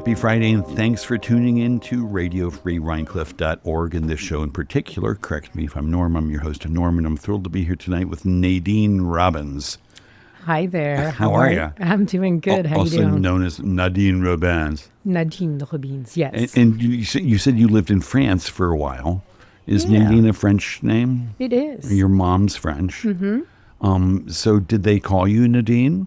Happy Friday, and thanks for tuning in to RadioFreeRhinecliff.org. And this show in particular, correct me if I'm Norm, I'm your host, Norm, and I'm thrilled to be here tonight with Nadine Robbins. Hi there. How are you? I'm doing good. How you doing? Also known as Nadine Robbins. Nadine Robbins, yes. And you said you lived in France for a while. Is Nadine a French name? It is. Your mom's French. Mm-hmm. So did they call you Nadine?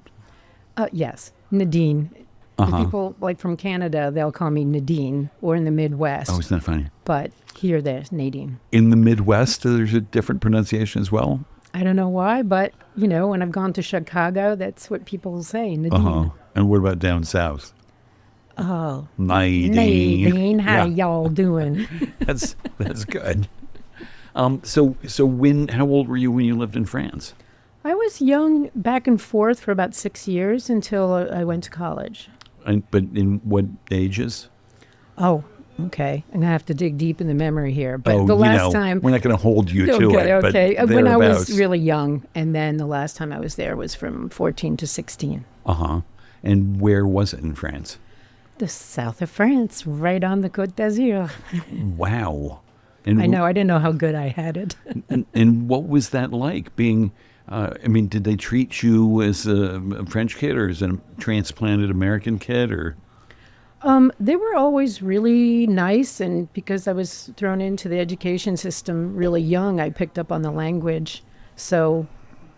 Yes, Nadine. People like from Canada, they'll call me Nadine, or in the Midwest. Oh, isn't that funny? But here, there's Nadine. In the Midwest, there's a different pronunciation as well? I don't know why, but, when I've gone to Chicago, that's what people say, Nadine. And what about down south? Oh. Nadine. How y'all doing? That's good. So how old were you when you lived in France? I was young, back and forth for about 6 years until I went to college. But in what ages? Oh, okay. I'm going to have to dig deep in the memory here. But the last time... We're not going to hold you to it. Okay. But when I was really young. And then the last time I was there was from 14 to 16. And where was it in France? The south of France, right on the Côte d'Azur. Wow. And I know. I didn't know how good I had it. and what was that like being... did they treat you as a French kid or as a transplanted American kid, or? They were always really nice, and because I was thrown into the education system really young, I picked up on the language. So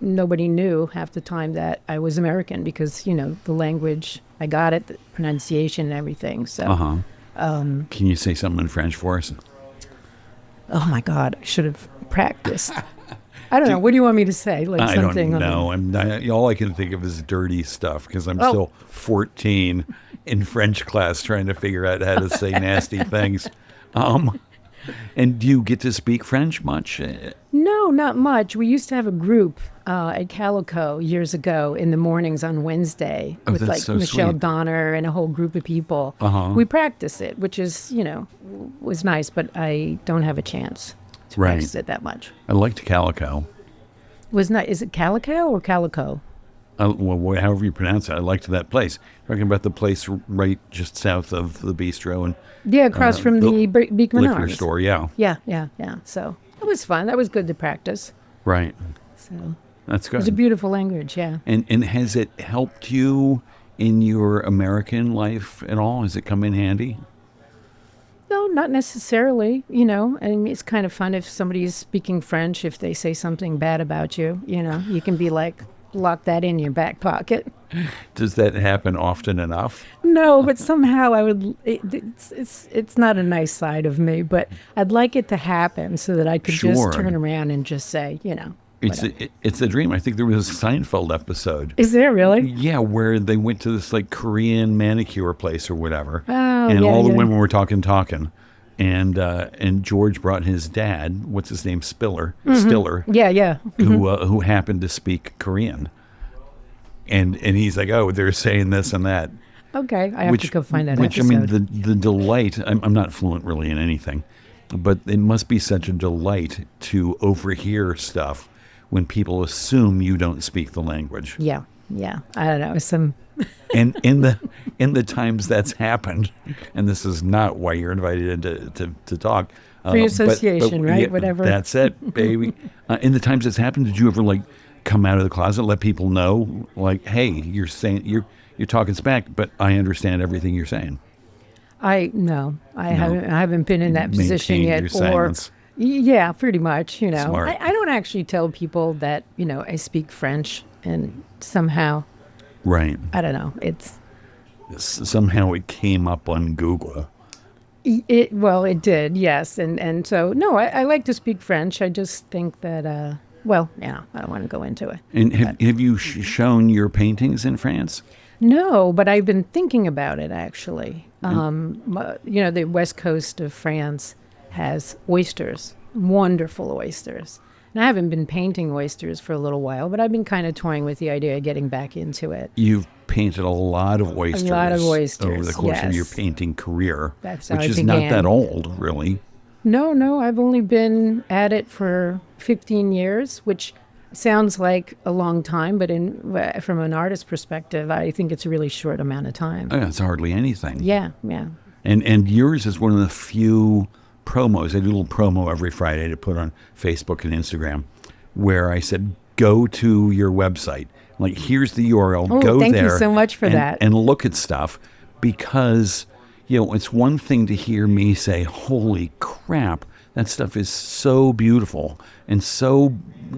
nobody knew half the time that I was American because, the language, I got it, the pronunciation and everything. So, Can you say something in French for us? Oh my God, I should have practiced. I don't know. What do you want me to say? Like I something? don't know. All I can think of is dirty stuff because I'm still 14 in French class trying to figure out how to say nasty things. And do you get to speak French much? No, not much. We used to have a group at Calico years ago in the mornings on Wednesday with Michelle sweet. Donner and a whole group of people. We practice it, which is, was nice, but I don't have a chance to practice it that much. I liked Calico. Is it Calico or Calico? Well, however you pronounce it, I liked that place. Talking about the place right just south of the bistro and across from the Beekman liquor Arms store. Yeah. So it was fun. That was good to practice. Right. So that's good. It's a beautiful language. Yeah. And has it helped you in your American life at all? Has it come in handy? No, not necessarily. It's kind of fun if somebody's speaking French. If they say something bad about you, you can be like, lock that in your back pocket. Does that happen often enough? No, but somehow I would. It's not a nice side of me, but I'd like it to happen so that I could just turn around and just say, It's a dream. I think there was a Seinfeld episode. Is there really? Yeah, where they went to this Korean manicure place or whatever, and all the women were talking, and George brought his dad. What's his name? Stiller. Yeah. Who happened to speak Korean, and he's like, oh, they're saying this and that. Okay, I have to go find that episode. The delight. I'm not fluent really in anything, but it must be such a delight to overhear stuff when people assume you don't speak the language. Yeah. I don't know. And in the times that's happened, and this is not why you're invited in to talk. Free association, right? Whatever. That's it, baby. In the times that's happened, did you ever come out of the closet, let people know, hey, you're saying you're talking smack, but I understand everything you're saying? I haven't been in that position yet. Your silence. Yeah, pretty much. Smart. I don't actually tell people that I speak French, and somehow, right? I don't know. It's somehow it came up on Google. It did, yes, and so no, I like to speak French. I just think that I don't want to go into it. And have you shown your paintings in France? No, but I've been thinking about it actually. The west coast of France has oysters, wonderful oysters. And I haven't been painting oysters for a little while, but I've been kind of toying with the idea of getting back into it. You've painted a lot of oysters. A lot of oysters, over the course of your painting career. That's how which I is began. not that old, really. No, I've only been at it for 15 years, which Sounds like a long time, but from an artist's perspective, I think it's a really short amount of time. Oh, it's hardly anything. Yeah. And yours is one of the few promos. I do a little promo every Friday to put on Facebook and Instagram where I said, go to your website. Like, here's the URL. Oh, go thank there. you so much for that. And look at stuff, because, it's one thing to hear me say, holy crap, that stuff is so beautiful and so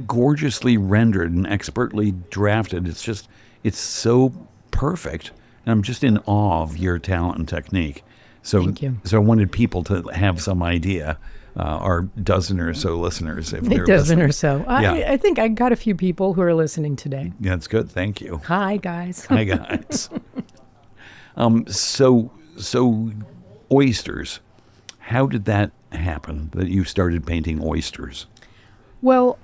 gorgeously rendered and expertly drafted. It's so perfect. And I'm just in awe of your talent and technique. So, Thank you. So I wanted people to have some idea, our dozen or so listeners. If they're A dozen listening. or so. Yeah. I think I got a few people who are listening today. Yeah, that's good. Thank you. Hi, guys. Hi, guys. So oysters. How did that happen, that you started painting oysters? Well,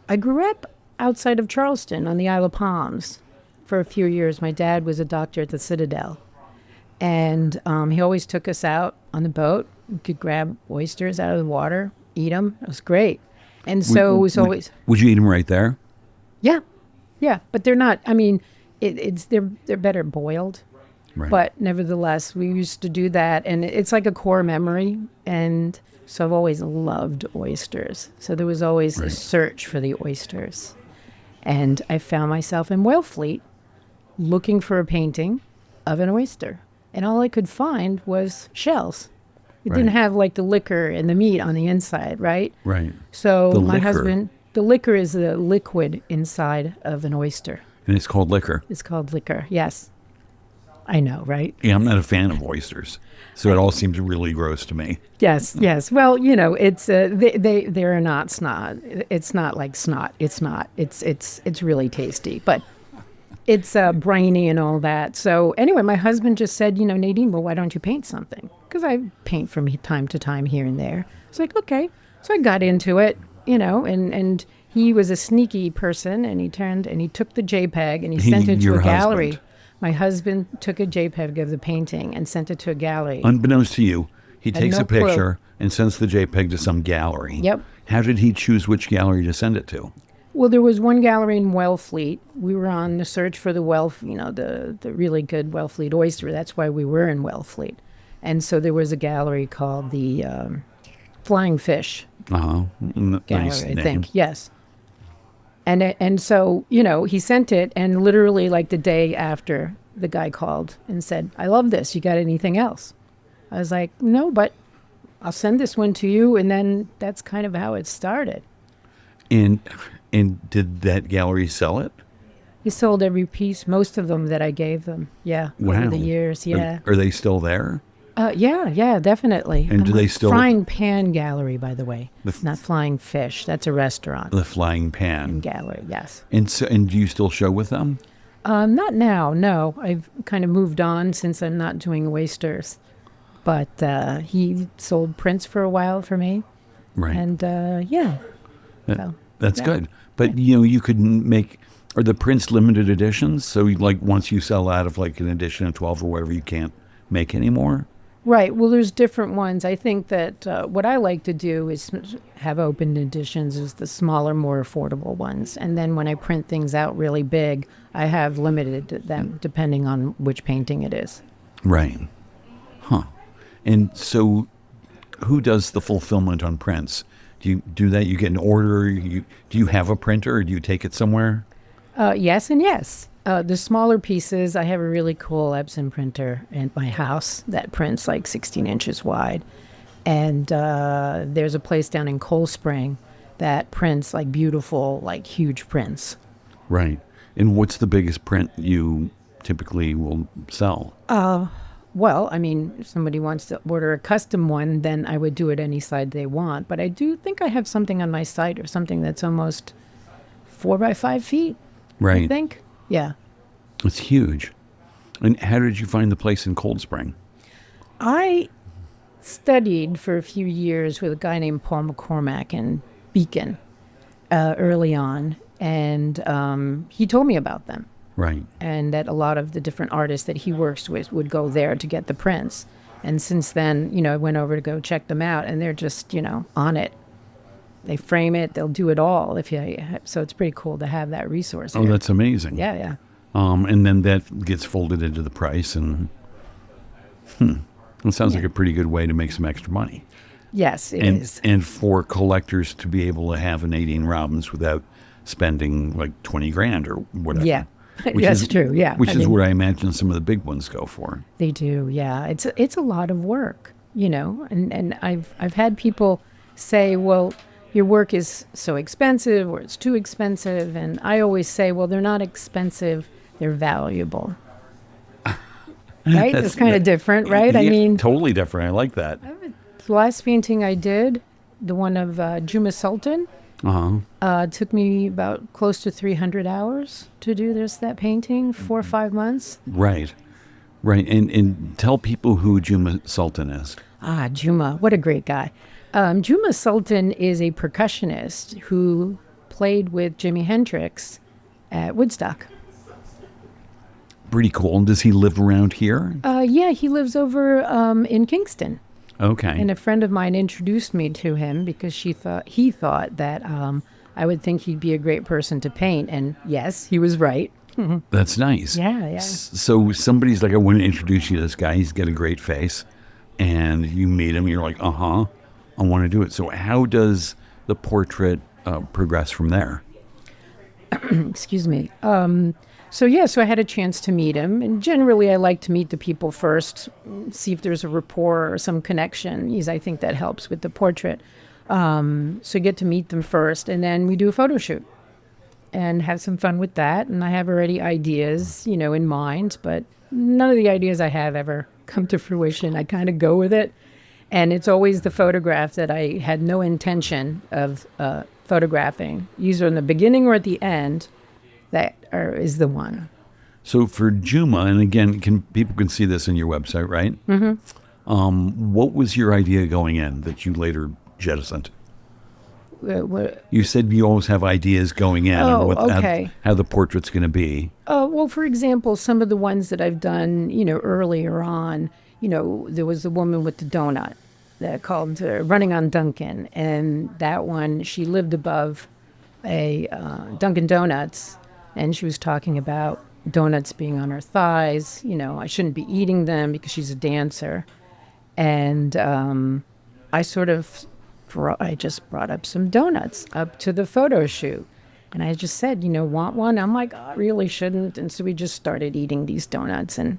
I grew up outside of Charleston on the Isle of Palms for a few years. My dad was a doctor at the Citadel, and he always took us out on the boat. We could grab oysters out of the water, eat them. It was great. And so it was always... Would you eat them right there? Yeah, but they're not... I mean, they're better boiled. Right. But nevertheless, we used to do that, and it's like a core memory. And so I've always loved oysters. So there was always a search for the oysters. And I found myself in Wellfleet looking for a painting of an oyster. And all I could find was shells. It didn't have like the liquor and the meat on the inside, right? Right. So The my liquor. husband, the liquor is the liquid inside of an oyster. And it's called liquor. It's called liquor, yes. I know, right? Yeah, I'm not a fan of oysters, so it all seems really gross to me. Yes. Well, it's they're not snot. It's not like snot. It's not. It's really tasty, but it's briny and all that. So anyway, my husband just said, Nadine, well, why don't you paint something? Because I paint from time to time here and there. I was like, okay. So I got into it, and he was a sneaky person, and he took the JPEG and he sent it to Your a gallery. husband. My husband took a JPEG of the painting and sent it to a gallery. Unbeknownst to you, he takes no a clue. picture and sends the JPEG to some gallery. Yep. How did he choose which gallery to send it to? Well, there was one gallery in Wellfleet. We were on the search for the the really good Wellfleet oyster. That's why we were in Wellfleet. And so there was a gallery called the Flying Fish Nice Gallery, I name. think. Yes. And so, he sent it, and literally like the day after, the guy called and said, I love this. You got anything else? I was like, no, but I'll send this one to you. And then that's kind of how it started. And did that gallery sell it? He sold every piece, most of them that I gave them. Yeah. Wow. Over the years. Yeah. Are they still there? Yeah, definitely. And do they still... Frying Pan Gallery, by the way. The Not Flying Fish. That's a restaurant. The Flying Pan. Gallery, yes. And do you still show with them? Not now, no. I've kind of moved on since I'm not doing oysters. But he sold prints for a while for me. Right. And That's good. But, you could make... Are the prints limited editions? So, once you sell out of, an edition of 12 or whatever, you can't make anymore? Right. Well, there's different ones. I think that what I like to do is have open editions as the smaller, more affordable ones. And then when I print things out really big, I have limited them depending on which painting it is. Right. Huh. And so who does the fulfillment on prints? Do you do that? You get an order? Do you have a printer, or do you take it somewhere? Yes and yes. The smaller pieces, I have a really cool Epson printer in my house that prints 16 inches wide. And there's a place down in Cold Spring that prints beautiful, huge prints. Right. And what's the biggest print you typically will sell? Well, I mean, if somebody wants to order a custom one, then I would do it any size they want. But I do think I have something on my site or something that's almost 4 by 5 feet. Right. I think. Yeah. It's huge. And how did you find the place in Cold Spring? I studied for a few years with a guy named Paul McCormack in Beacon early on. And he told me about them. Right. And that a lot of the different artists that he works with would go there to get the prints. And since then, I went over to go check them out, and they're just, on it. They frame it. They'll do it all. So it's pretty cool to have that resource. Oh, here. that's amazing. Yeah, yeah. And then that gets folded into the price, and it sounds like a pretty good way to make some extra money. Yes, it is. And for collectors to be able to have a Nadine Robbins without spending like 20 grand or whatever. Yeah, that's true. Yeah, Which is what I imagine some of the big ones go for. They do. Yeah, it's a lot of work, and I've had people say, well, your work is so expensive or it's too expensive, and I always say, well, they're not expensive, they're valuable. Right? It's kind of different, right? Yeah, I mean, totally different. I like that. The last painting I did, the one of Juma Sultan, took me about close to 300 hours to do that painting, 4 or 5 months. Right. And tell people who Juma Sultan is. Juma, what a great guy. Juma Sultan is a percussionist who played with Jimi Hendrix at Woodstock. Pretty cool. And does he live around here? Yeah, he lives over in Kingston. Okay. And a friend of mine introduced me to him because he thought that I would think he'd be a great person to paint. And yes, he was right. That's nice. Yeah. So somebody's like, I want to introduce you to this guy. He's got a great face. And you meet him. You're like, I want to do it. So how does the portrait progress from there? Excuse me. So I had a chance to meet him. And generally, I like to meet the people first, see if there's a rapport or some connection, because I think that helps with the portrait. So get to meet them first, and then we do a photo shoot and have some fun with that. And I have already ideas, in mind, but none of the ideas I have ever come to fruition. I kind of go with it. And it's always the photograph that I had no intention of photographing, either in the beginning or at the end, is the one. So for Juma, and again, people can see this in your website, right? Mm-hmm. What was your idea going in that you later jettisoned? You said you always have ideas going in on how the portrait's going to be. Well, for example, some of the ones that I've done, earlier on, there was a woman with the donut that called Running on Dunkin'. And that one, she lived above a Dunkin' Donuts, and she was talking about donuts being on her thighs. I shouldn't be eating them because she's a dancer. And I just brought up some donuts up to the photo shoot. And I just said, want one? I'm like, I really shouldn't. And so we just started eating these donuts. And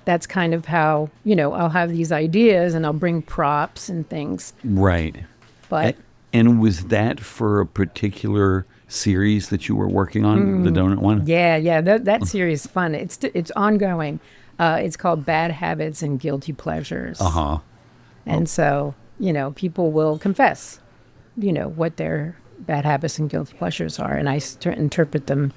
that's kind of how, I'll have these ideas and I'll bring props and things. Right. But and was that for a particular series that you were working on, the donut one? Yeah. That series is fun. It's ongoing. It's called Bad Habits and Guilty Pleasures. And so, people will confess, what their bad habits and guilty pleasures are, and I interpret them.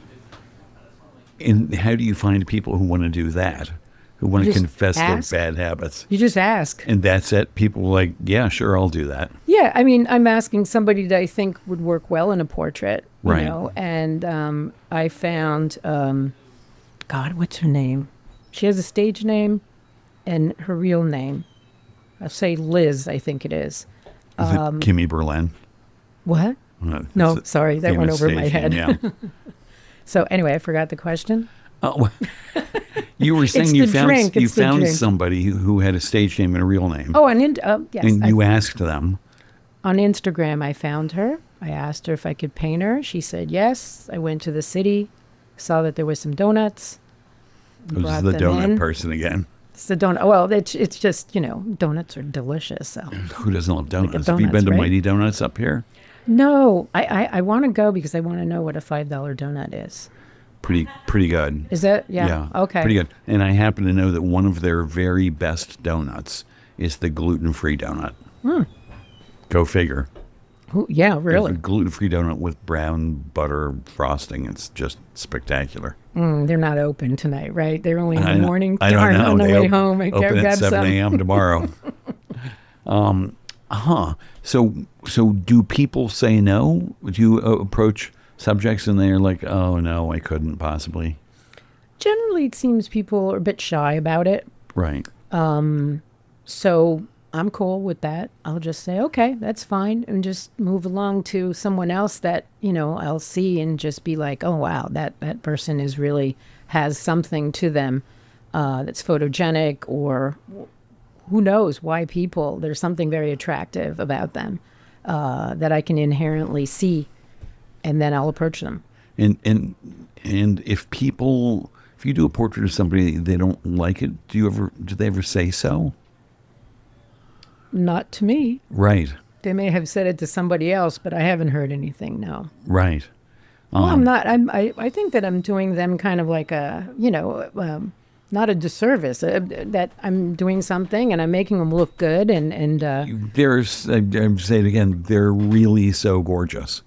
And how do you find people who want to do that? Who want to confess ask. their bad habits? You just ask. And that's it? People are like, yeah, sure, I'll do that. Yeah, I mean, I'm asking somebody that I think would work well in a portrait, right. And I found, God, what's her name? She has a stage name and her real name. I'll say Liz, I think it is. Is it Kimmy Berlin? What? No, sorry, that went over my head. Yeah. So anyway, I forgot the question. You were saying you found drink. somebody who had a stage name and a real name. Oh, yes. And you asked them. On Instagram, I found her. I asked her if I could paint her. She said yes. I went to the city, saw that there was some donuts. This is the donut person again. It's the donut. Well, it's just, donuts are delicious. So who doesn't love donuts? Have you been to Mighty Donuts up here? No, I want to go because I want to know what a $5 donut is. Pretty good. Is it? Yeah. Yeah. Okay. Pretty good. And I happen to know that one of their very best donuts is the gluten-free donut. Go figure. Yeah, really. It's a gluten-free donut with brown butter frosting. It's just spectacular. They're not open tonight, right? They're only in the morning. I don't know. On the they way home. I open at 7 a.m. tomorrow. So do people say no? Would you approach subjects and they're like, oh, no, I couldn't possibly? Generally, it seems people are a bit shy about it. Right. So I'm cool with that. I'll just say, okay, that's fine, and just move along to someone else that, I'll see and just be like, oh, wow, that person is really has something to them that's photogenic, or who knows why there's something very attractive about them that I can inherently see, and then I'll approach them. And if you do a portrait of somebody, they don't like it, do they ever say so? Not to me. Right. They may have said it to somebody else, but I haven't heard anything, no. Right. Well, I'm not. I think that I'm doing them kind of like not a disservice. That I'm doing something and I'm making them look good. And I'm say it again. They're really so gorgeous.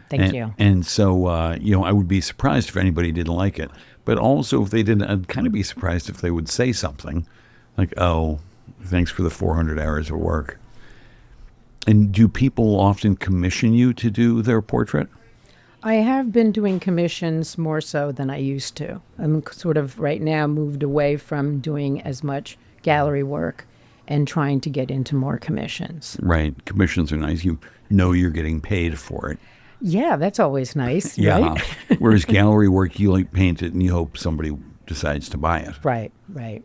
Thank you. And so I would be surprised if anybody didn't like it. But also, if they didn't, I'd kind of be surprised if they would say something like, "Oh, thanks for the 400 hours of work." And do people often commission you to do their portrait? I have been doing commissions more so than I used to. I'm sort of right now moved away from doing as much gallery work and trying to get into more commissions. Right. Commissions are nice. You know you're getting paid for it. Yeah, that's always nice, Yeah. right? Whereas gallery work, you paint it and you hope somebody decides to buy it. Right.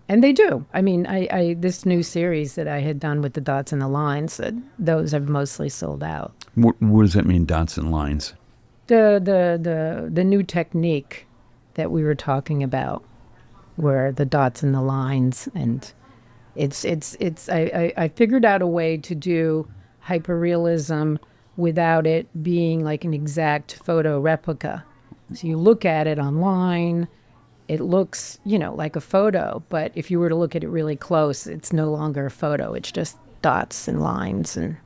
And they do. I mean, I this new series that I had done with the dots and the lines, those have mostly sold out. What does that mean, dots and lines? The new technique that we were talking about, where the dots and the lines, and I figured out a way to do hyperrealism without it being like an exact photo replica. So you look at it online, it looks, like a photo, but if you were to look at it really close, it's no longer a photo. It's just dots and lines and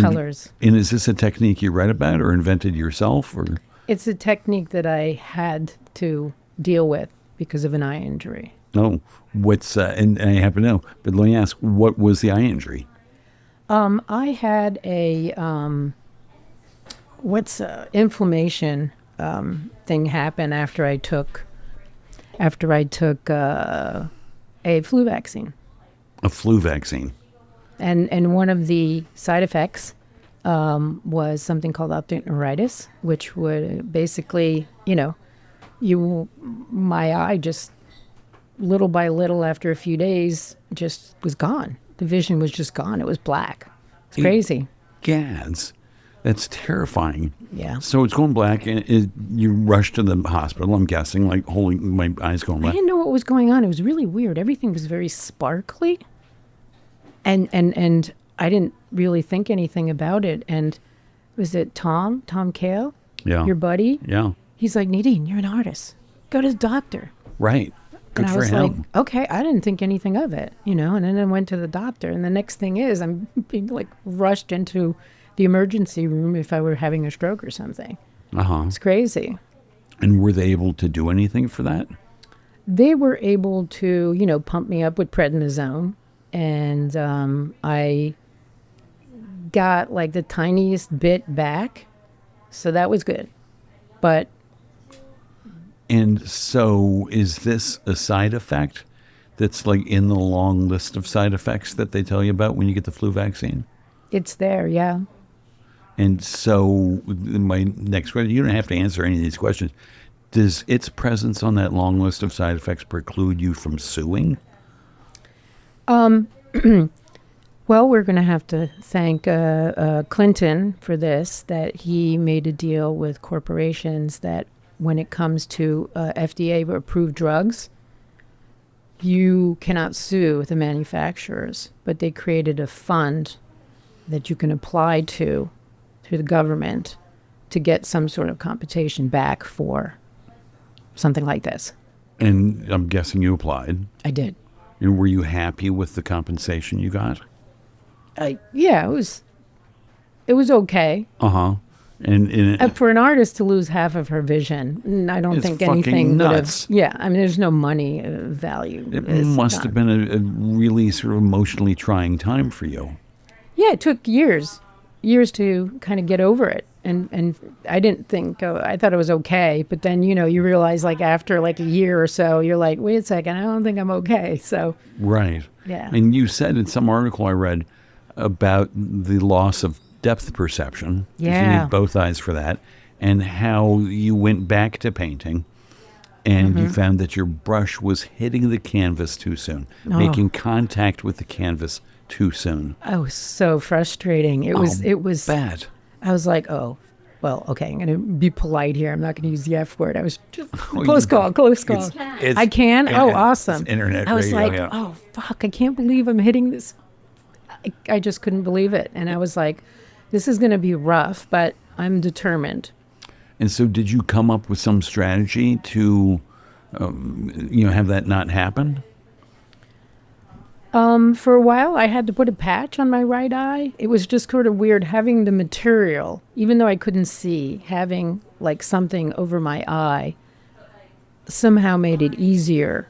colors. And is this a technique you read about or invented yourself? Or it's a technique that I had to deal with because of an eye injury. Oh, and I happen to know, but let me ask, what was the eye injury? I had a inflammation thing happen after I took a flu vaccine. A flu vaccine. And one of the side effects was something called optic neuritis, which would basically, my eye just little by little after a few days just was gone. The vision was just gone. It was black. It's crazy. Gads. That's terrifying. Yeah. So it's going black, and you rush to the hospital, I'm guessing, like holding my eyes going black. I didn't know what was going on. It was really weird. Everything was very sparkly. And I didn't really think anything about it. And was it Tom Kale? Yeah. Your buddy? Yeah. He's like, Nadine, you're an artist. Go to the doctor. Right. Good and I for was him. like, okay, I didn't think anything of it, and then I went to the doctor, and the next thing is I'm being rushed into the emergency room if I were having a stroke or something. It's crazy. And were they able to do anything for that? They were able to, pump me up with prednisone, and I got the tiniest bit back, so that was good. But and so is this a side effect that's in the long list of side effects that they tell you about when you get the flu vaccine? It's there, yeah. And so my next question, you don't have to answer any of these questions. Does its presence on that long list of side effects preclude you from suing? Well, we're going to have to thank Clinton for this, that he made a deal with corporations that when it comes to FDA-approved drugs, you cannot sue the manufacturers, but they created a fund that you can apply to the government to get some sort of compensation back for something like this. And I'm guessing you applied. I did. And were you happy with the compensation you got? Yeah, it was okay. Uh-huh. And for an artist to lose half of her vision, I don't think anything would have. Yeah, I mean, there's no money value. It must have been a really sort of emotionally trying time for you. Yeah, it took years to kind of get over it, and I didn't think. I thought it was okay, but then you realize after a year or so, you're like, wait a second, I don't think I'm okay. So right. Yeah. And you said in some article I read about the loss of depth perception. 'Cause you Yeah. need both eyes for that. And how you went back to painting and you found that your brush was hitting the canvas too soon, making contact with the canvas too soon. Oh, so frustrating. It was Bad. I was like, oh, well, okay, I'm going to be polite here. I'm not going to use the F word. I was just Oh, close call. It's- I can? yeah, Oh, it's awesome. internet I was radio, like, yeah. oh, fuck, I can't believe I'm hitting this. I just couldn't believe it. And I was like, this is going to be rough, but I'm determined. And so did you come up with some strategy to, have that not happen? For a while, I had to put a patch on my right eye. It was just sort of weird having the material, even though I couldn't see, having like something over my eye somehow made it easier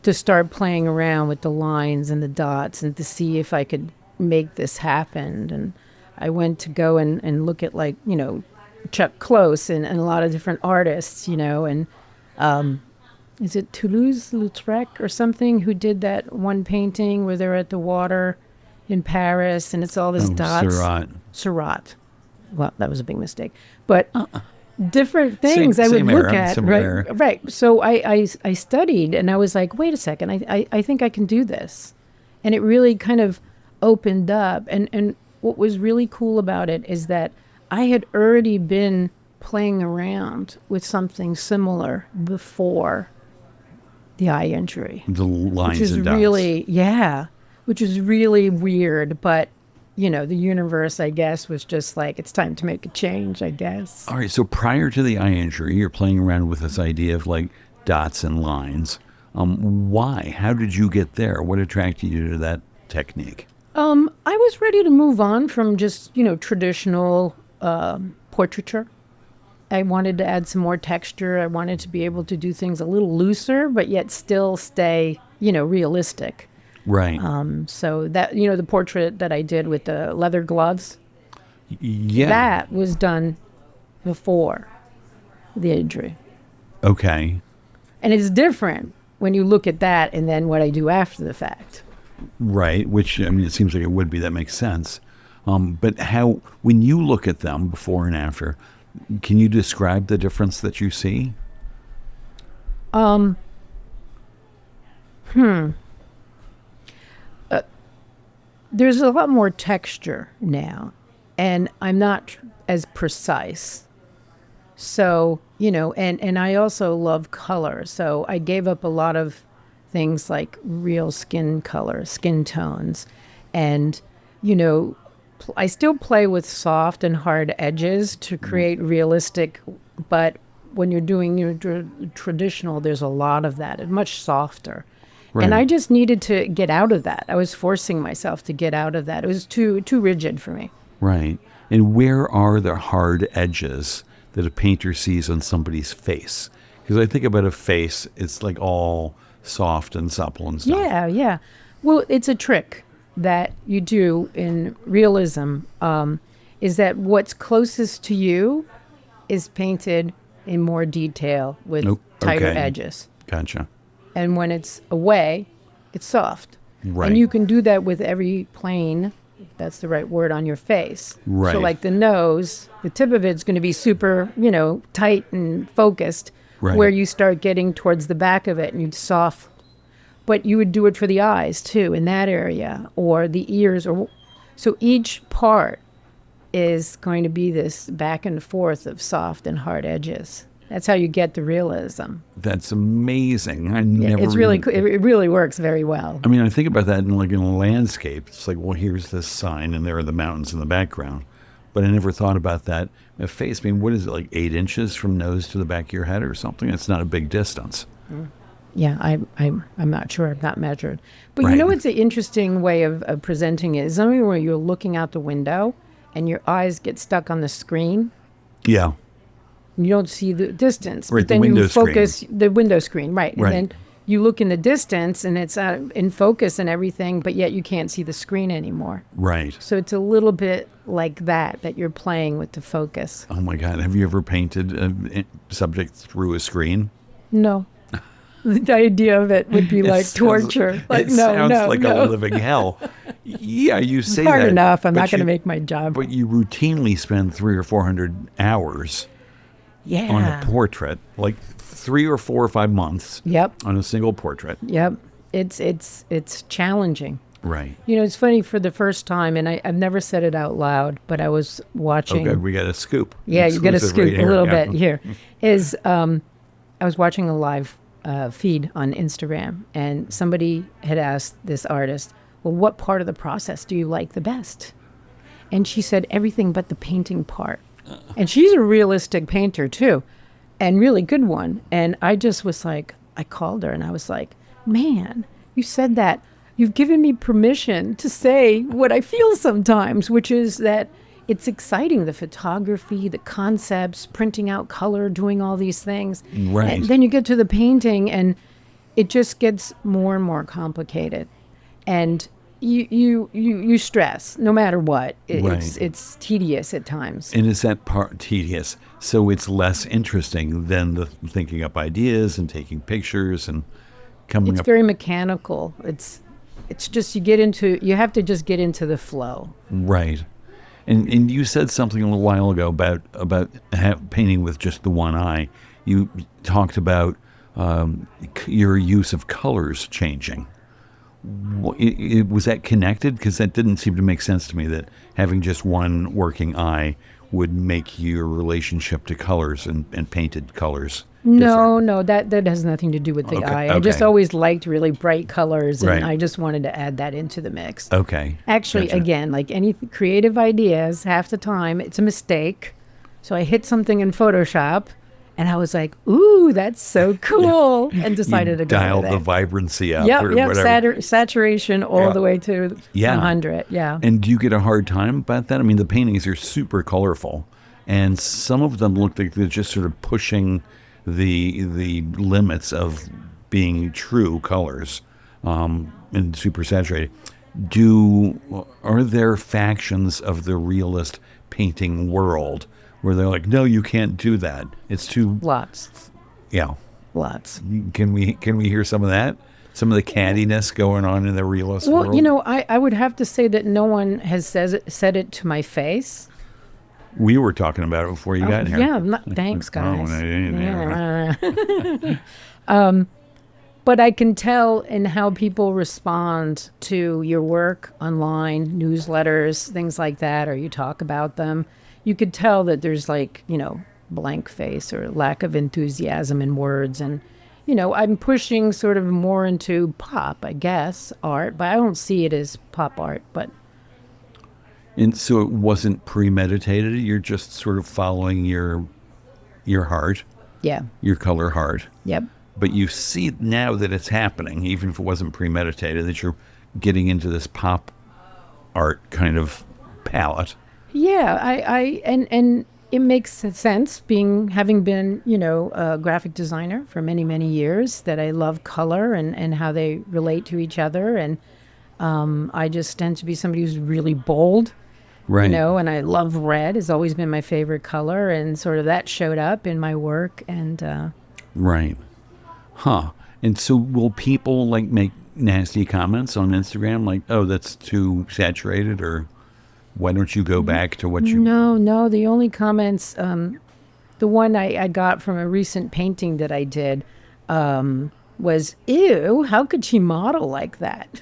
to start playing around with the lines and the dots and to see if I could make this happen. And I went to go and look at Chuck Close and a lot of different artists, and is it Toulouse-Lautrec or something who did that one painting where they're at the water in Paris and it's all this dots? Seurat. Well, that was a big mistake. But different things Same I would look era, at. similar era. Right. So I studied and I was like, wait a second, I think I can do this. And it really kind of opened up. And what was really cool about it is that I had already been playing around with something similar before the eye injury. The lines Which is and dots. which is really weird. But, the universe, I guess, was just like, it's time to make a change, I guess. All right, so prior to the eye injury, you're playing around with this idea of like dots and lines. Why? How did you get there? What attracted you to that technique? I was ready to move on from just, traditional portraiture. I wanted to add some more texture. I wanted to be able to do things a little looser, but yet still stay, realistic. Right. So that, the portrait that I did with the leather gloves, Yeah. that was done before the injury. Okay. And it's different when you look at that and then what I do after the fact. Right. Which, it seems like it would be. That makes sense. But when you look at them before and after, can you describe the difference that you see? There's a lot more texture now, and I'm not as precise. So, and I also love color. So I gave up a lot of things like real skin color, skin tones. And, I still play with soft and hard edges to create realistic, but when you're doing your traditional, there's a lot of that and much softer. Right. And I just needed to get out of that. I was forcing myself to get out of that. It was too rigid for me. Right. And where are the hard edges that a painter sees on somebody's face? Because I think about a face, it's like all soft and supple and stuff. Yeah. Well, it's a trick that you do in realism, is that what's closest to you is painted in more detail with tighter edges. Gotcha. And when it's away, it's soft. Right. And you can do that with every plane, if that's the right word, on your face. Right. So like the nose, the tip of it's going to be super, tight and focused, Right. where you start getting towards the back of it and you'd soft. But you would do it for the eyes too, in that area, or the ears, so each part is going to be this back and forth of soft and hard edges. That's how you get the realism. That's amazing. I never. It's really cool. It really works very well. I think about that in a landscape. It's like, well, here's this sign, and there are the mountains in the background. But I never thought about that. A face. What is it, like 8 inches from nose to the back of your head or something? It's not a big distance. Yeah, I'm not sure. I've not measured. But Right. what's an interesting way of presenting it is something where you're looking out the window and your eyes get stuck on the screen. Yeah. You don't see the distance. Right, but the then window you focus the window screen, right. Right. And then you look in the distance and it's in focus and everything, but yet you can't see the screen anymore. Right. So it's a little bit like that you're playing with the focus. Oh my God. Have you ever painted a subject through a screen? No. The idea of it would be like torture. Like, it no, sounds no, like no. a living hell. Yeah, you say Hard that. enough. I'm but not going to you- make my job. But you routinely spend 300 or 400 hours Yeah. on a portrait, like 3 or 4 or 5 months Yep. on a single portrait. Yep. It's challenging. Right. You know, it's funny, for the first time, and I've never said it out loud, but I was watching. Okay, we got a scoop. Yeah, you get a Exclusive scoop right a here. little Yeah. bit here. I was watching a live feed on Instagram, and somebody had asked this artist, well, what part of the process do you like the best? And she said, everything but the painting part. And she's a realistic painter too, and really good one. And I just was like, I called her and I was like, man, you said that. You've given me permission to say what I feel sometimes, which is that it's exciting, the photography, the concepts, printing out color, doing all these things. Right. And then you get to the painting and it just gets more and more complicated. And you stress no matter what. Right. It's tedious at times. And is that part tedious? So it's less interesting than the thinking up ideas and taking pictures and coming It's up. very mechanical. It's just you have to just get into the flow. Right. And you said something a little while ago about painting with just the one eye. You talked about your use of colors changing. Was that connected? Because that didn't seem to make sense to me, that having just one working eye would make your relationship to colors and painted colors No, that has nothing to do with the eye. I just okay. always liked really bright colors, and Right. I just wanted to add that into the mix. Okay. Actually, Gotcha. again, like any creative ideas, half the time it's a mistake. So I hit something in Photoshop, and I was like, "Ooh, that's so cool," and decided to go dial with the it. vibrancy up or Yep, whatever. saturation all Yeah. the way to Yeah. 100. Yeah. And do you get a hard time about that? I mean, the paintings are super colorful, and some of them look like they're just sort of pushing the limits of being true colors, and super saturated. Are there factions of the realist painting world where they're like, no, you can't do that. It's too Lots. Lots. Can we hear some of that? Some of the cattiness going on in the realist world? Well, you know, I would have to say that no one has said it to my face. We were talking about it before you got here. Yeah, thanks, Oh, guys. yeah. But I can tell in how people respond to your work online, newsletters, things like that, or you talk about them. You could tell that there's like, blank face or lack of enthusiasm in words. And, I'm pushing sort of more into pop, I guess, art, but I don't see it as pop art. But And so it wasn't premeditated. You're just sort of following your heart, yeah, your color heart. yep. But you see now that it's happening, even if it wasn't premeditated, that you're getting into this pop art kind of palette. Yeah, and it makes sense having been, a graphic designer for many, many years, that I love color and how they relate to each other. And I just tend to be somebody who's really bold, Right. and I love red, has always been my favorite color. And sort of that showed up in my work. And Right. Huh. And so will people make nasty comments on Instagram like, oh, that's too saturated, or why don't you go back to what you... No, the only comments, the one I got from a recent painting that I did was, ew, how could she model like that?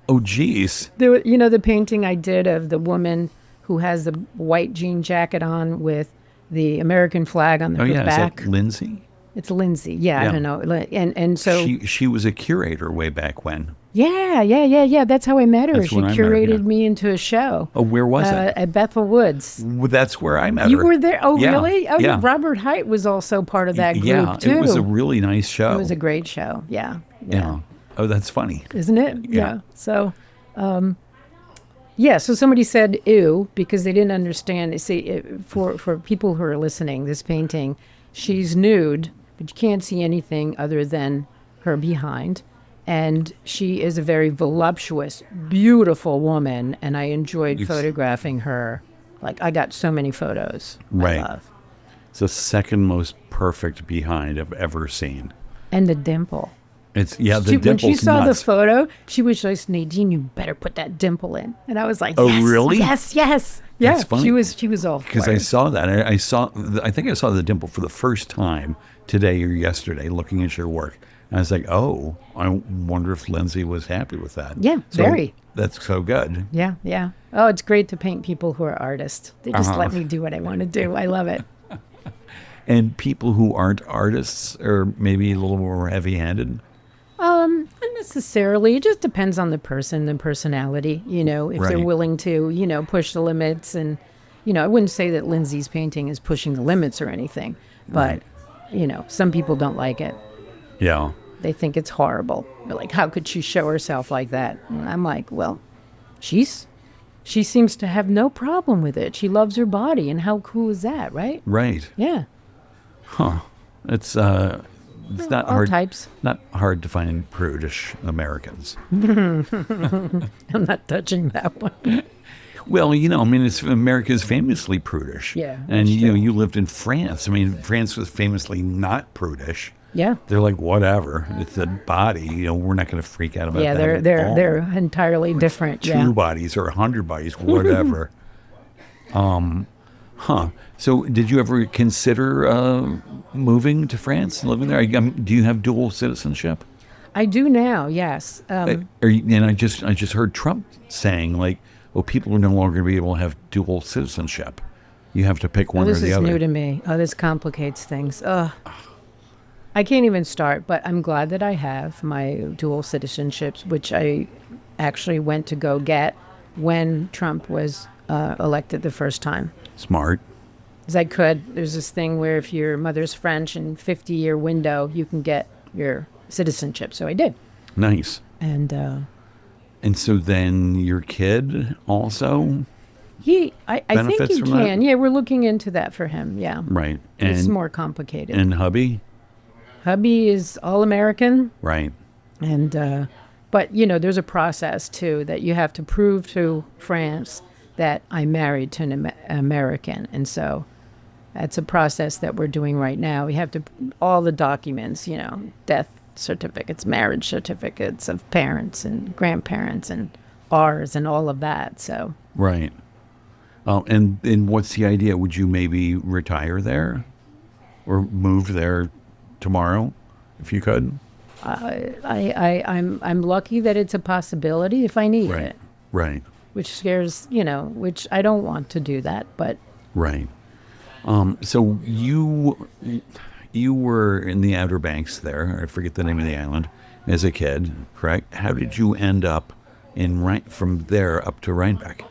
Oh, geez. The painting I did of the woman who has the white jean jacket on with the American flag on Oh, her yeah. back. Is that Lindsay? It's Lindsay. Yeah, Yeah. I don't know. And so She was a curator way back when. yeah. That's how I met her. That's She when I met her, curated yeah. me into a show. Oh, where was it? At Bethel Woods. Well, that's where I met You her. were there? Oh, Yeah, really? Oh, yeah. Robert Haidt was also part of that group, Yeah, too. it was a really nice show. It was a great show. Yeah. Yeah. Oh, that's funny. Isn't it? Yeah. So, so somebody said ew because they didn't understand. See, for people who are listening, this painting, she's nude, but you can't see anything other than her behind. And she is a very voluptuous, beautiful woman, and I enjoyed photographing her. Like, I got so many photos. Right. I love. It's the second most perfect behind I've ever seen. And the dimple. It's the When dimple's she saw nuts. the photo, she was just, Nadine, you better put that dimple in. And I was like, Oh, yes, really? yes, yes. Yeah, That's funny. she was all Because for I it. saw that. I think I saw the dimple for the first time today or yesterday looking at your work. And I was like, oh, I wonder if Lindsay was happy with that. Yeah, So very. That's so good. Yeah, yeah. Oh, it's great to paint people who are artists. They just Uh-huh. let me do what I want to do. I love it. And people who aren't artists are maybe a little more heavy-handed. Not necessarily. It just depends on the person, the personality, if they're Right. willing to, push the limits. And, I wouldn't say that Lindsay's painting is pushing the limits or anything, but, some people don't like it. Yeah. They think it's horrible. They're like, how could she show herself like that? And I'm like, well, she seems to have no problem with it. She loves her body. And how cool is that, right? Right. Yeah. Huh. It's not All hard. types. Not hard to find prudish Americans. I'm not touching that one. Well, it's America's famously prudish. Yeah, And that's true. you lived in France. France was famously not prudish. Yeah. They're like, whatever. It's a body. We're not going to freak out about Yeah, that. they're entirely different. Two Yeah. bodies or 100 bodies, whatever. So, did you ever consider moving to France and living there? Do you have dual citizenship? I do now. Yes. And I just heard Trump saying like, "Oh, people are no longer going to be able to have dual citizenship. You have to pick one or this the is other." new to me. Oh, this complicates things. I can't even start. But I'm glad that I have my dual citizenships, which I actually went to go get when Trump was elected the first time. Smart. As I could. There's this thing where if your mother's French in 50-year window, you can get your citizenship. So I did. Nice. And And so then your kid also, I think benefits you from that? can. Yeah, we're looking into that for him. Yeah. right? It's And more complicated. and hubby, Hubby is all American. right? And but there's a process too that you have to prove to France that I'm married to an American, and so that's a process that we're doing right now. We have to all the documents, death certificates, marriage certificates of parents and grandparents and ours and all of that. So Right. And what's the idea? Would you maybe retire there, or move there tomorrow, if you could? I'm lucky that it's a possibility if I need Right. it, Right. which scares which I don't want to do that, but. Right. So you were in the Outer Banks there. I forget the name of the island as a kid, correct? How did you end up from there up to Rhinebeck?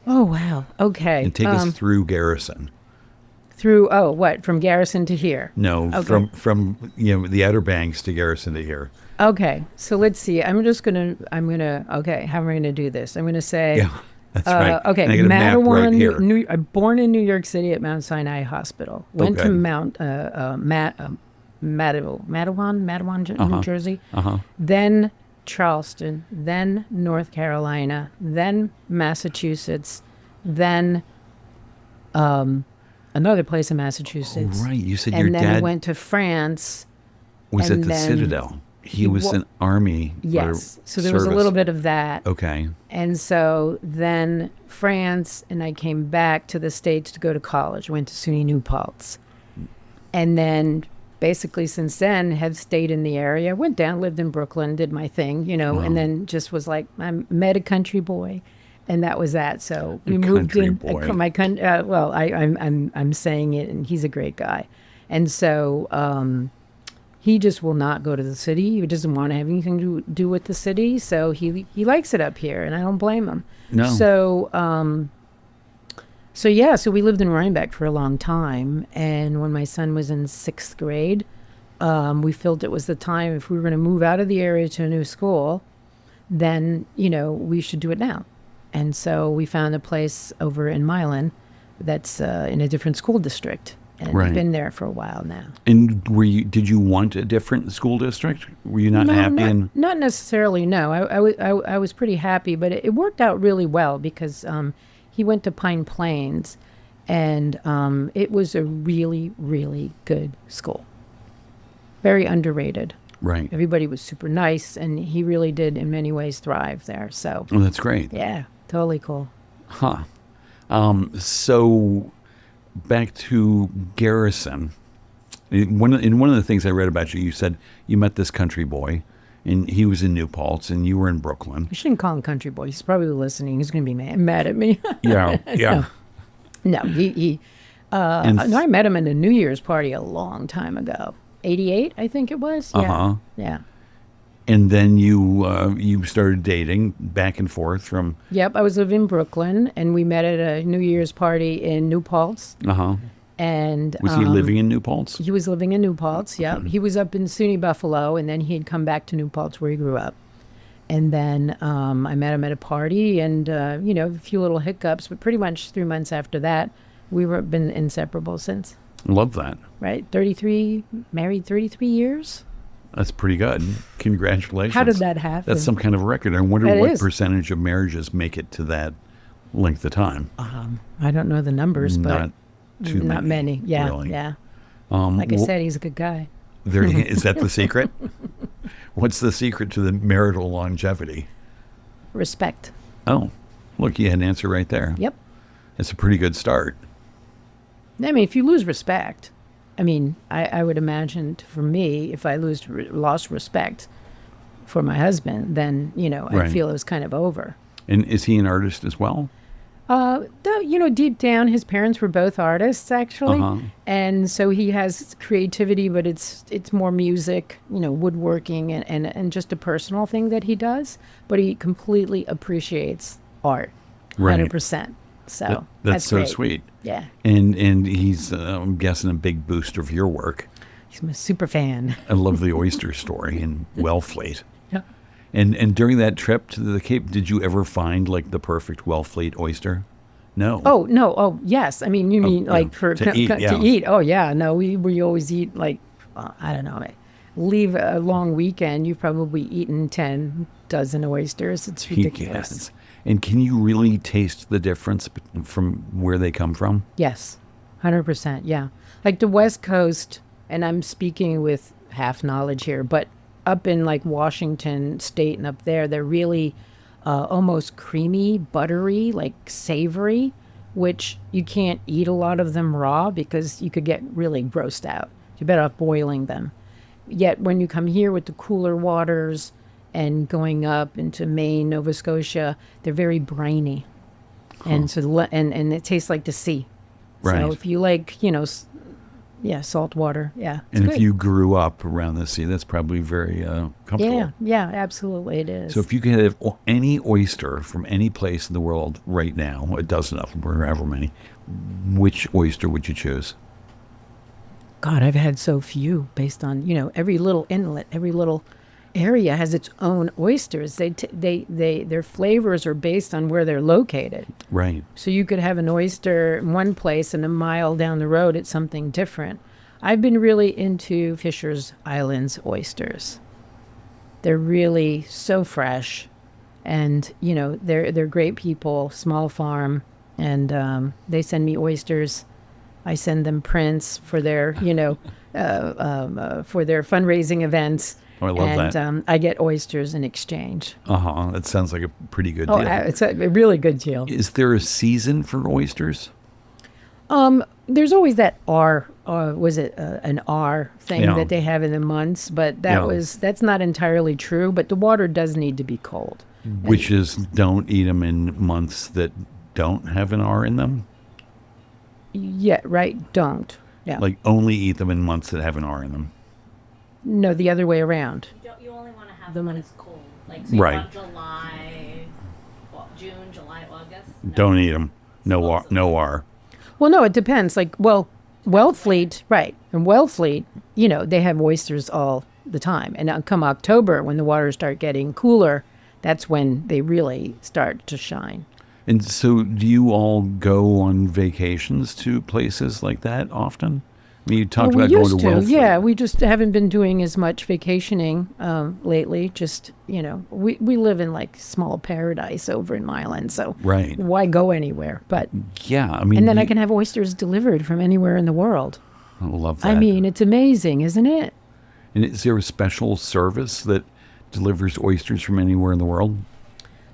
Oh, wow. Okay. And take us through Garrison. From Garrison to here? No, Okay. from the Outer Banks to Garrison to here. Okay. So let's see. Okay, how am I gonna do this? I'm gonna say, Yeah, that's right. okay, And I got a map right Mattawan, here. I'm born in New York City at Mount Sinai Hospital. Went Okay. to Mattawan, New Jersey. Uh-huh. Then Charleston, then North Carolina, then Massachusetts, then another place in Massachusetts. Right. You said And your then dad I went to France. was at and the then Citadel. He was an army. Yes. So there was a little bit of that. Okay. And so then France, and I came back to the States to go to college. Went to SUNY New Paltz. And then basically since then have stayed in the area. Went down, lived in Brooklyn, did my thing, and then just was like, I met a country boy. And that was that. So we moved country in boy. from my country. Well, I'm saying it, and he's a great guy. And so he just will not go to the city. He doesn't want to have anything to do with the city. So he likes it up here, and I don't blame him. No. So we lived in Rhinebeck for a long time. And when my son was in 6th grade, we felt it was the time, if we were going to move out of the area to a new school, then, we should do it now. And so we found a place over in Milan that's in a different school district. And Right. I've been there for a while now. And did you want a different school district? Were you not happy? Not necessarily, no. I was pretty happy, but it worked out really well because he went to Pine Plains, and it was a really, really good school. Very underrated. Right. Everybody was super nice, and he really did, in many ways, thrive there. So, Oh, that's great. yeah, totally cool. Huh. So back to Garrison. In one of the things I read about you, you said you met this country boy, and he was in New Paltz, and you were in Brooklyn. You shouldn't call him country boy. He's probably listening. He's going to be mad at me. Yeah, yeah. No, I met him in a New Year's party a long time ago. 88, I think it was. Yeah. Uh-huh. Yeah. And then you started dating back and forth from. Yep, I was living in Brooklyn, and we met at a New Year's party in New Paltz. Uh-huh. And was he living in New Paltz? He was living in New Paltz, yeah. He was up in SUNY Buffalo, and then he had come back to New Paltz where he grew up. And then I met him at a party, and, a few little hiccups, but pretty much 3 months after that, we were been inseparable since. Love that. Right? Married 33 years? That's pretty good. Congratulations. How did that happen? That's some kind of record. I wonder That what is. percentage of marriages make it to that length of time. I don't know the numbers, but Not too not many. Yeah, really. yeah. Like I said, he's a good guy. Is that the secret? What's the secret to the marital longevity? Respect. Oh, look, you had an answer right there. Yep. It's a pretty good start. I mean, if you lose respect, I would imagine for me, if I lost respect for my husband, then, Right. I feel it was kind of over. And is he an artist as well? Though, deep down, his parents were both artists, actually. Uh-huh. And so he has creativity, but it's more music, woodworking and just a personal thing that he does. But he completely appreciates art, Right. 100%. So That's so great. sweet. Yeah. And he's, I'm guessing, a big booster of your work. He's a super fan. I love the oyster story in Wellfleet. Yeah. And during that trip to the Cape, did you ever find like the perfect Wellfleet oyster? No. Oh, no. Oh, yes. I mean, you mean yeah. like To eat, yeah. to eat. Oh, yeah. No, we always eat like, I don't know. Leave a long weekend, you've probably eaten 10 dozen oysters. It's ridiculous. Yes. And can you really taste the difference from where they come from? Yes, 100%. Yeah. Like the West Coast, and I'm speaking with half knowledge here, but up in like Washington State and up there, they're really almost creamy, buttery, like savory, which you can't eat a lot of them raw because you could get really grossed out. You're better off boiling them. Yet when you come here with the cooler waters and going up into Maine, Nova Scotia, they're very briny. And so and it tastes like the sea. Right. So if you like, salt water, yeah. It's And good. if you grew up around the sea, that's probably very comfortable. Yeah, absolutely it is. So if you could have any oyster from any place in the world right now, a dozen of them, or however many, which oyster would you choose? God, I've had so few based on, every little inlet, every little area has its own oysters. Their flavors are based on where they're located. Right. So you could have an oyster in one place and a mile down the road it's something different. I've been really into Fisher's Islands oysters. They're really so fresh, and they're great people, small farm, and they send me oysters. I send them prints for their for their fundraising events. Oh, I love that. And I get oysters in exchange. That sounds like a pretty good Oh, deal. it's a really good deal. Is there a season for oysters? There's always that an R thing Yeah. that they have in the months, but Yeah. that's not entirely true. But the water does need to be cold. Which is don't eat them in months that don't have an R in them? Yeah, right. Don't. Yeah. Like only eat them in months that have an R in them. No, the other way around. You only want to have The them when mon- it's cold. Like, so you Right. want June, July, August. No. Don't eat them. No R. No R. Well, no, it depends. Like, Wellfleet, right? And Wellfleet, they have oysters all the time. And come October, when the waters start getting cooler, that's when they really start to shine. And so do you all go on vacations to places like that often? I mean, you talked Well, about we going used to Wellfleet. Yeah, we just haven't been doing as much vacationing lately. Just, we live in like small paradise over in Milan, so Right. why go anywhere? But Yeah, I mean. and then I you- can have oysters delivered from anywhere in the world. I love that. I mean, it's amazing, isn't it? And is there a special service that delivers oysters from anywhere in the world?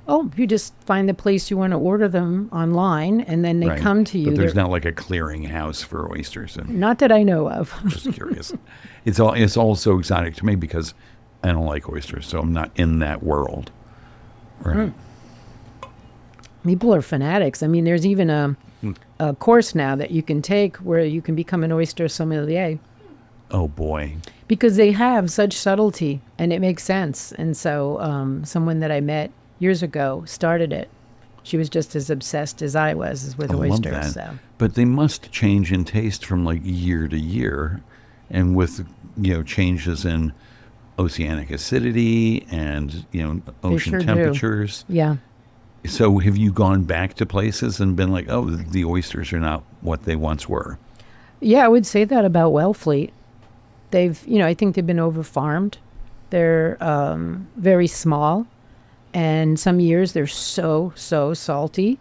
Oh, you just find the place you want to order them online, and then they Right. come to you. But there's They're- not like a clearinghouse for oysters. And Not that I know of. just curious. It's all so exotic to me because I don't like oysters, so I'm not in that world. Right. People are fanatics. I mean, there's even a course now that you can take where you can become an oyster sommelier Oh boy. because they have such subtlety and it makes sense. And so someone that I met years ago started it. She was just as obsessed as I was with I love oysters. that. So. But they must change in taste from like year to year, and with changes in oceanic acidity and ocean sure do. temperatures. Yeah. So have you gone back to places and been like, oh, the oysters are not what they once were? Yeah, I would say that about Wellfleet. They've, I think they've been over-farmed. They're very small, and some years they're so salty.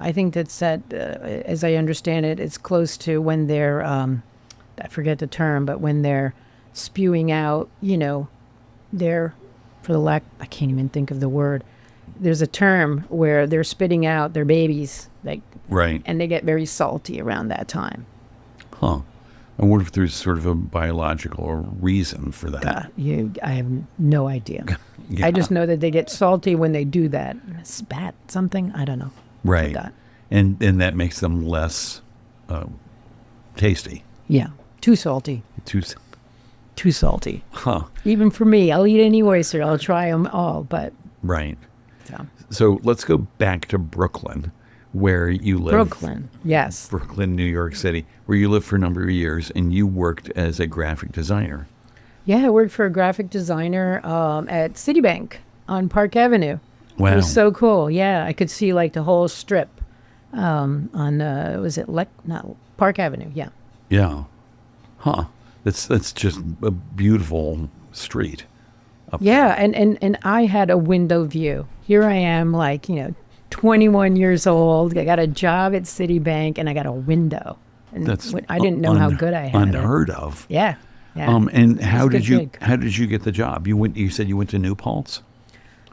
I think that's as I understand it, it's close to when they're, I forget the term, but when they're spewing out, they're, I can't even think of the word. There's a term where they're spitting out their babies, Right. and they get very salty around that time. Huh. I wonder if there's sort of a biological reason for that. I have no idea. Yeah. I just know that they get salty when they do that. Spat something? I don't know. Right. Forgot. And that makes them less tasty. Yeah. Too salty. Too salty. Huh. Even for me, I'll eat any oyster. I'll try them all, but Right. so. So let's go back to Brooklyn, where you live. Brooklyn. Yes. Brooklyn, New York City, where you lived for a number of years, and you worked as a graphic designer. Yeah, I worked for a graphic designer at Citibank on Park Avenue. Wow. It was so cool. Yeah, I could see like the whole strip on Park Avenue. Yeah. Yeah. Huh. That's just a beautiful street. Yeah, and I had a window view. Here I am, 21 years old. I got a job at Citibank, and I got a window. And That's I didn't know how good I had it. unheard of. Yeah, yeah. And how It's a did good you gig. how did you get the job? You said you went to New Paltz?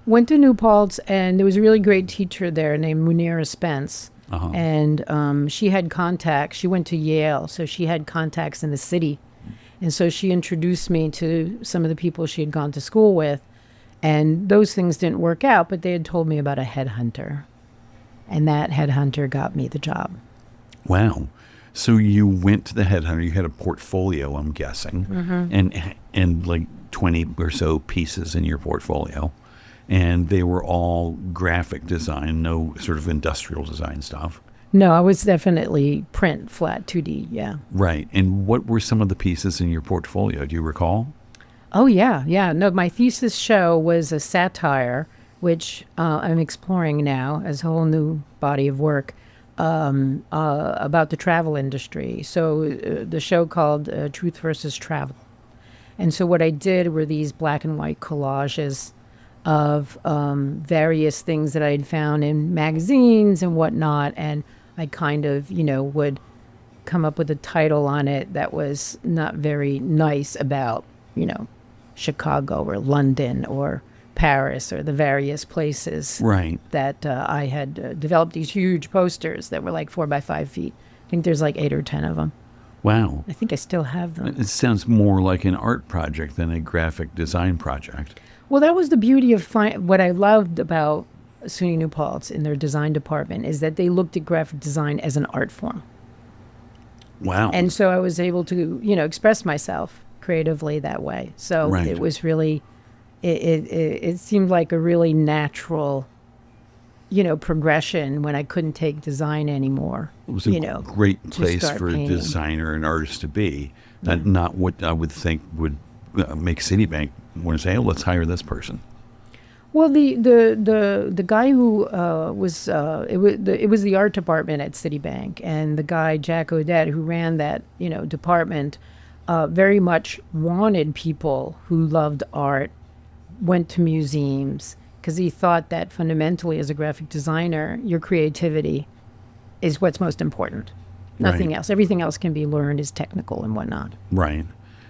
Went to New Paltz, and there was a really great teacher there named Munira Spence. Uh-huh. And she had contacts. She went to Yale, so she had contacts in the city. And so she introduced me to some of the people she had gone to school with. And those things didn't work out, but they had told me about a headhunter. And that headhunter got me the job. Wow. So you went to the headhunter. You had a portfolio, I'm guessing, Mm-hmm. and like 20 or so pieces in your portfolio. And they were all graphic design, no sort of industrial design stuff. No, I was definitely print, flat, 2D, yeah. Right. And what were some of the pieces in your portfolio? Do you recall? Oh, yeah, yeah. No, my thesis show was a satire, which I'm exploring now as a whole new body of work about the travel industry. So the show called Truth versus Travel. And so what I did were these black and white collages of various things that I'd found in magazines and whatnot. And I kind of, would come up with a title on it that was not very nice about, Chicago or London or Paris or the various places Right. that I had developed these huge posters that were like 4 by 5 feet. I think there's like 8 or 10 of them. Wow. I think I still have them. It sounds more like an art project than a graphic design project. Well, that was the beauty of what I loved about SUNY New Paltz in their design department is that they looked at graphic design as an art form. Wow. And so I was able to, express myself creatively that way. So Right. it was really, it seemed like a really natural, progression when I couldn't take design anymore. It was a great to place start for a painting. designer and artist to be. Not what I would think would make Citibank want to say, oh, let's hire this person. Well, the guy who it was the art department at Citibank, and the guy Jack Odette who ran that department very much wanted people who loved art, went to museums, because he thought that fundamentally as a graphic designer, your creativity is what's most important. Nothing Right. else. Everything else can be learned, is technical and whatnot. Right.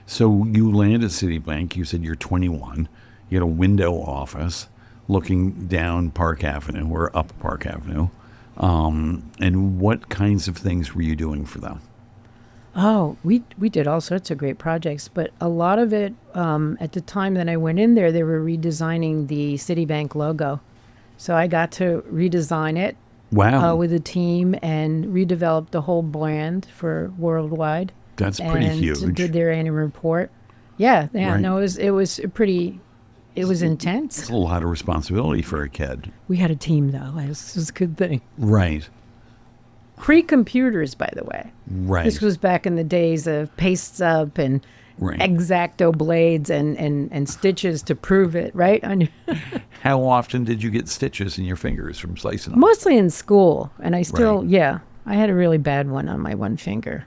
So you land at Citibank. You said you're 21. You had a window office looking down Park Avenue or up Park Avenue. And what kinds of things were you doing for them? Oh, we did all sorts of great projects, but a lot of it, at the time that I went in there, they were redesigning the Citibank logo. So I got to redesign it Wow. with a team and redevelop the whole brand for worldwide. That's pretty and huge. Did their annual report. Yeah, Right. no, it was intense. It's a lot of responsibility for a kid. We had a team though. This was a good thing. Right. Pre-computers, by the way. Right. This was back in the days of pastes up and Right. X-Acto blades and stitches to prove it, right? How often did you get stitches in your fingers from slicing them? Mostly in school, and I still, Right. yeah, I had a really bad one on my one finger.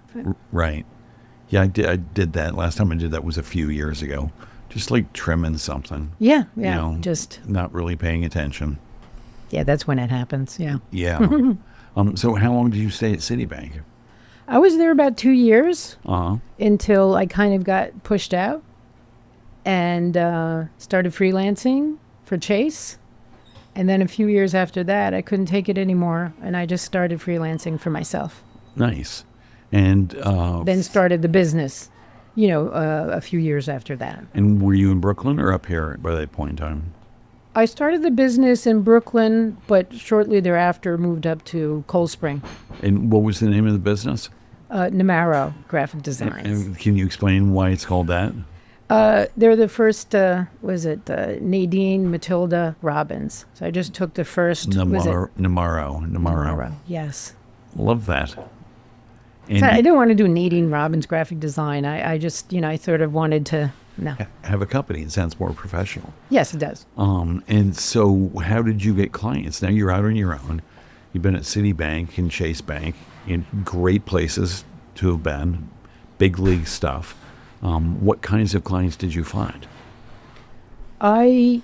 Right. Yeah, I did that. Last time I did that was a few years ago. Just like trimming something. Yeah, you yeah, know, just, not really paying attention. yeah, that's when it happens, yeah. Yeah. So how long did you stay at Citibank? I was there about 2 years Uh-huh. until I kind of got pushed out and started freelancing for Chase. And then a few years after that, I couldn't take it anymore, and I just started freelancing for myself. Nice. And Then started the business, a few years after that. and were you in Brooklyn or up here by that point in time? I started the business in Brooklyn, but shortly thereafter moved up to Cold Spring. And what was the name of the business? Namaro Graphic Designs. And can you explain why it's called that? They're the first, Nadine Matilda Robbins. So I just took the first, Namaro. yes. Love that. And So I didn't want to do Nadine Robbins graphic design. I just, I sort of wanted to, no. have a company. It sounds more professional. Yes, it does. And so how did you get clients? Now you're out on your own. You've been at Citibank and Chase Bank, in great places to have been, big league stuff. What kinds of clients did you find? I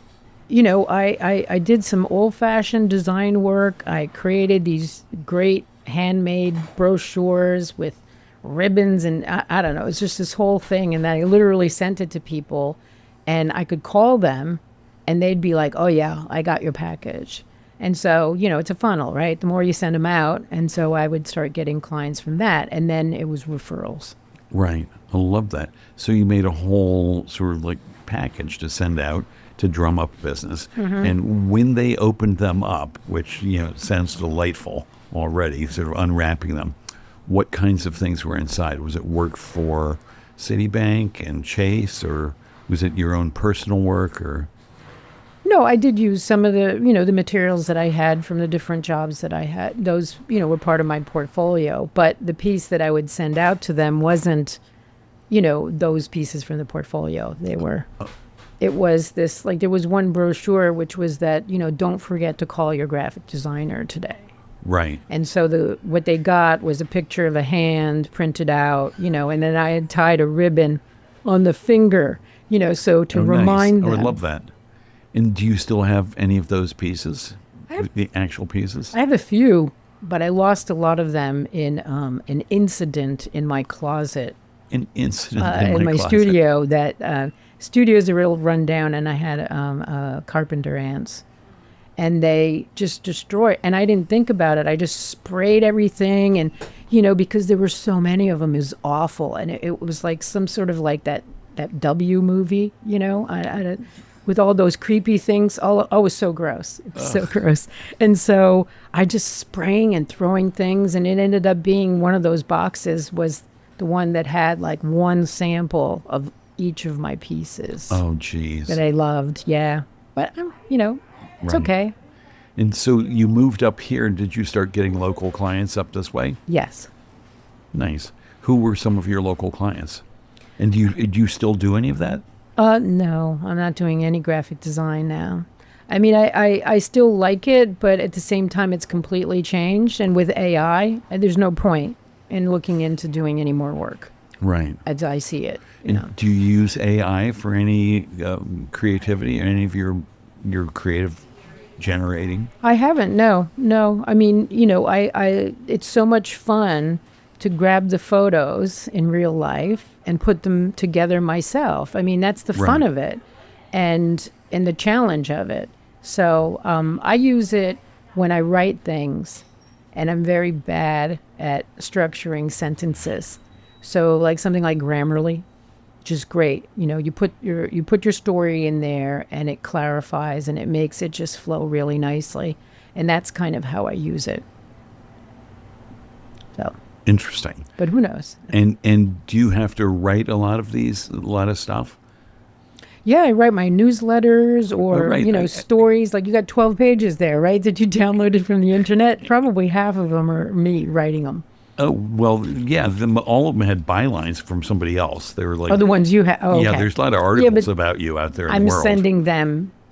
did some old-fashioned design work. I created these great handmade brochures with ribbons and I don't know. It's just this whole thing. And I literally sent it to people and I could call them and they'd be like, oh, yeah, I got your package. And so, it's a funnel, right? The more you send them out. And so I would start getting clients from that. And then it was referrals. Right. I love that. So you made a whole sort of like package to send out to drum up business. Mm-hmm. And when they opened them up, which, sounds delightful already, sort of unwrapping them, what kinds of things were inside? Was it work for Citibank and Chase, or was it your own personal work, or? No, I did use some of the, the materials that I had from the different jobs that I had. Those, were part of my portfolio. But the piece that I would send out to them wasn't, those pieces from the portfolio. They were, it was this, like there was one brochure which was that, don't forget to call your graphic designer today. Right. And so what they got was a picture of a hand printed out, and then I had tied a ribbon on the finger, so to remind them. them. I would love that. And do you still have any of those pieces? The actual pieces? I have a few, but I lost a lot of them in an incident in my closet. An incident in my closet. studio. That studio's a real rundown, and I had carpenter ants, and they just destroyed. And I didn't think about it. I just sprayed everything, and because there were so many of them, it was awful, and it was like some sort of like that W movie, I with all those creepy things. It was so gross. It was so gross. And so I just spraying and throwing things, and it ended up being one of those boxes was the one that had like one sample of each of my pieces. Oh, geez. That I loved, yeah. But, it's Right. okay. And so you moved up here. Did you start getting local clients up this way? Yes. Nice. Who were some of your local clients? And do you still do any of that? No, I'm not doing any graphic design now. I mean, I still like it, but at the same time, it's completely changed. And with AI, there's no point in looking into doing any more work. Right. As I see it. And do you use AI for any creativity, or any of your creative generating? I haven't. No. I mean, I it's so much fun to grab the photos in real life and put them together myself. I mean, that's the fun Right. of it and the challenge of it. So I use it when I write things, and I'm very bad at structuring sentences. So like something like Grammarly, which is great. You know, you put your story in there and it clarifies and it makes it just flow really nicely. And that's kind of how I use it. So, Interesting. but who knows? And do you have to write a lot of stuff? Yeah, I write my newsletters or, right. stories. Like you got 12 pages there, right, that you downloaded from the internet. Probably half of them are me writing them. Oh, well, yeah, all of them had bylines from somebody else. They were like, Oh, the ones you have. Oh, yeah, okay. there's a lot of articles but about you out there in I'm the world.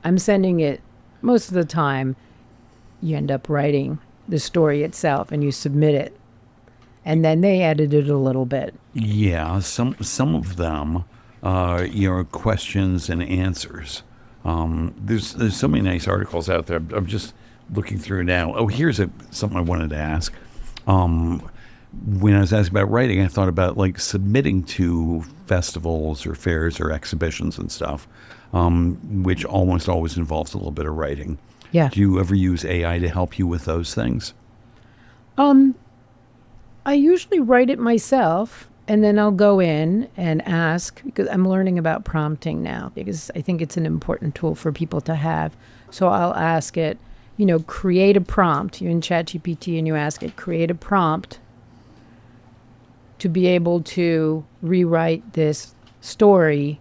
I'm sending it most of the time. You end up writing the story itself and you submit it. And then they edit it a little bit. Yeah, some of them, questions and answers. There's so many nice articles out there. I'm just looking through now. Oh, here's something I wanted to ask. When I was asking about writing, I thought about like submitting to festivals or fairs or exhibitions and stuff, which almost always involves a little bit of writing. Yeah. Do you ever use AI to help you with those things? I usually write it myself, and then I'll go in and ask, because I'm learning about prompting now, because I think it's an important tool for people to have. So I'll ask it, create a prompt. You're in ChatGPT and you ask it, create a prompt to be able to rewrite this story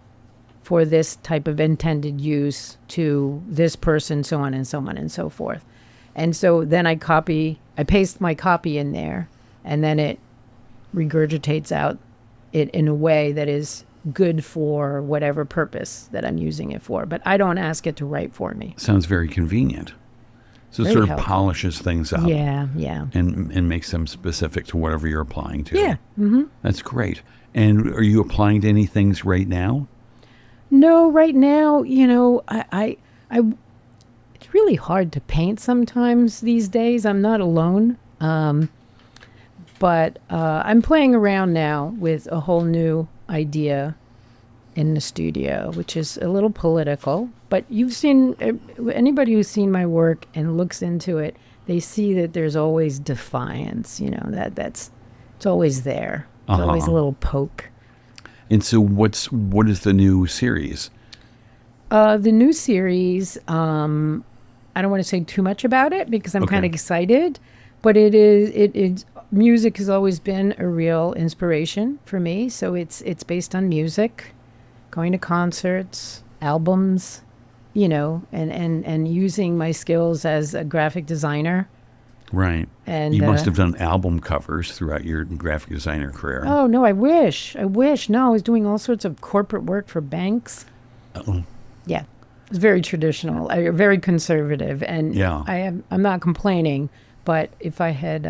for this type of intended use to this person, so on and so on and so forth. And so then I paste my copy in there, and then it regurgitates out it in a way that is good for whatever purpose that I'm using it for. But I don't ask it to write for me. Sounds very convenient. So it Very sort of helpful. polishes things up. Yeah. And makes them specific to whatever you're applying to. Yeah. Mm-hmm. That's great. And are you applying to any things right now? No, right now, I it's really hard to paint sometimes these days. I'm not alone. But I'm playing around now with a whole new idea in the studio, which is a little political. But you've seen, anybody who's seen my work and looks into it, they see that there's always defiance, it's always there. There's always a little poke. And so what is the new series? The new series, I don't want to say too much about it because I'm kind of excited, but it's music has always been a real inspiration for me. So it's based on music, going to concerts, albums, and using my skills as a graphic designer. Right. And you must have done album covers throughout your graphic designer career. Oh, no, I wish. No, I was doing all sorts of corporate work for banks. Uh-oh. Yeah. It's very traditional, very conservative. And Yeah. I'm not complaining, but if I had,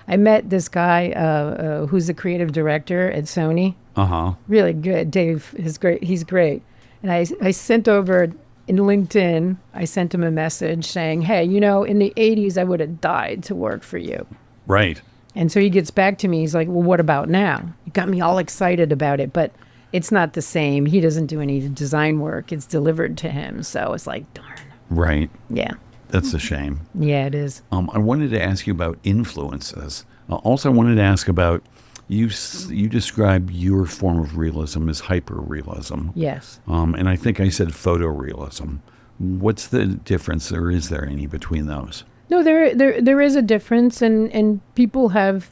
I met this guy who's the creative director at Sony. Uh-huh. Really good. Dave is great. He's great. And I sent over in LinkedIn, I sent him a message saying, hey, in the 80s, I would have died to work for you. Right. And so he gets back to me. He's like, well, what about now? You got me all excited about it, but it's not the same. He doesn't do any design work. It's delivered to him. So it's like, darn. Right. Yeah. That's a shame. Yeah, it is. I wanted to ask you about influences. Also, I wanted to ask about, you describe your form of realism as hyperrealism. Yes. And I think I said photorealism. What's the difference, or is there any between those? No, there is a difference, and people have,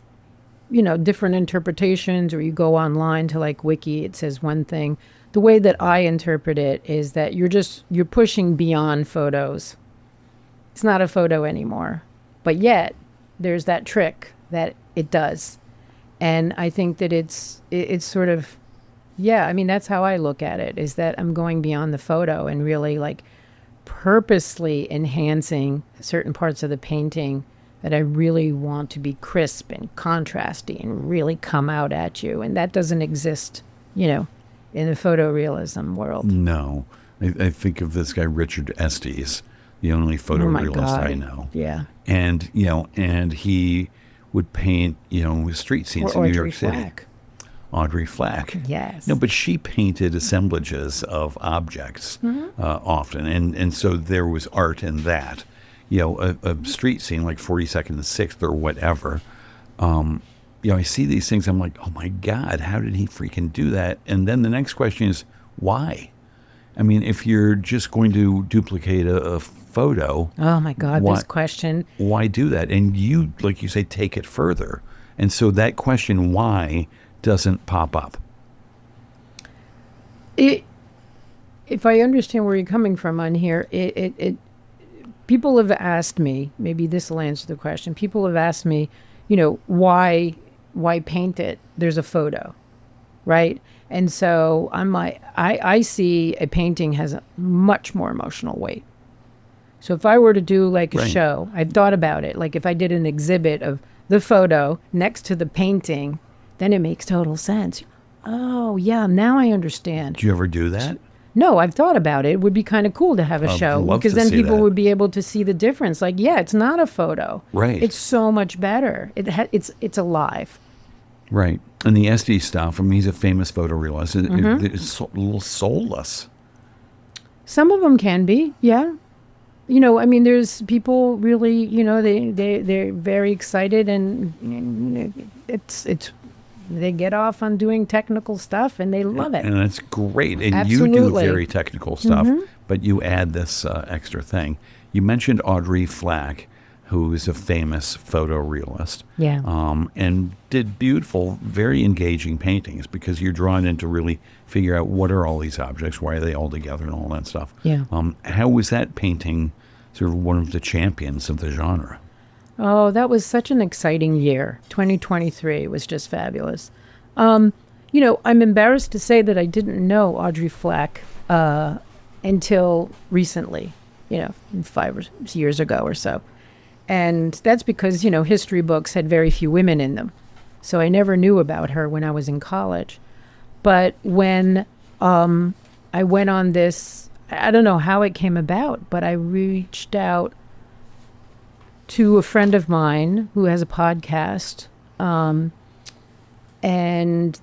different interpretations, or you go online to like Wiki, it says one thing. The way that I interpret it is that you're pushing beyond photos. It's not a photo anymore, but yet there's that trick that it does. And I think that it's sort of, that's how I look at it, is that I'm going beyond the photo and really like purposely enhancing certain parts of the painting that I really want to be crisp and contrasty and really come out at you. And that doesn't exist, in the photorealism world. No. I think of this guy, Richard Estes, the only photorealist I know. Yeah. And, and he would paint, street scenes Or in New Audrey York City. Flack. Audrey Flack. Yes. No, but she painted assemblages of objects often, and so there was art in that. A street scene like 42nd and 6th or whatever. I see these things. I'm like, oh my God, how did he freaking do that? And then the next question is, why? I mean, if you're just going to duplicate a photo, Oh my God, this question. why do that? And you, like you say, take it further. And so that question, why, doesn't pop up. If I understand where you're coming from on here, people have asked me, maybe this will answer the question. People have asked me, why paint it? There's a photo, right? And so I see a painting has a much more emotional weight. So if I were to do like a Right. show, I've thought about it. Like if I did an exhibit of the photo next to the painting, then it makes total sense. Oh, yeah, now I understand. Do you ever do that? No, I've thought about it. It would be kind of cool to have a I'd show love because to then see people that. would be able to see the difference. Like, yeah, it's not a photo. Right. It's so much better. It's alive. Right. And the SD stuff, I mean, he's a famous photorealist. It's a little soulless. Some of them can be, yeah. There's people really, they're very excited and they get off on doing technical stuff and they love it. And it's great. And Absolutely. you do very technical stuff, but you add this extra thing. You mentioned Audrey Flack, who is a famous photorealist. Yeah. And did beautiful, very engaging paintings because you're drawn in to really figure out what are all these objects, why are they all together and all that stuff. Yeah. How was that painting sort of one of the champions of the genre? Oh, that was such an exciting year. 2023 was just fabulous. I'm embarrassed to say that I didn't know Audrey Flack until recently, 5 years ago or so. And that's because, history books had very few women in them. So I never knew about her when I was in college. But when I went on this, I don't know how it came about, but I reached out to a friend of mine who has a podcast, and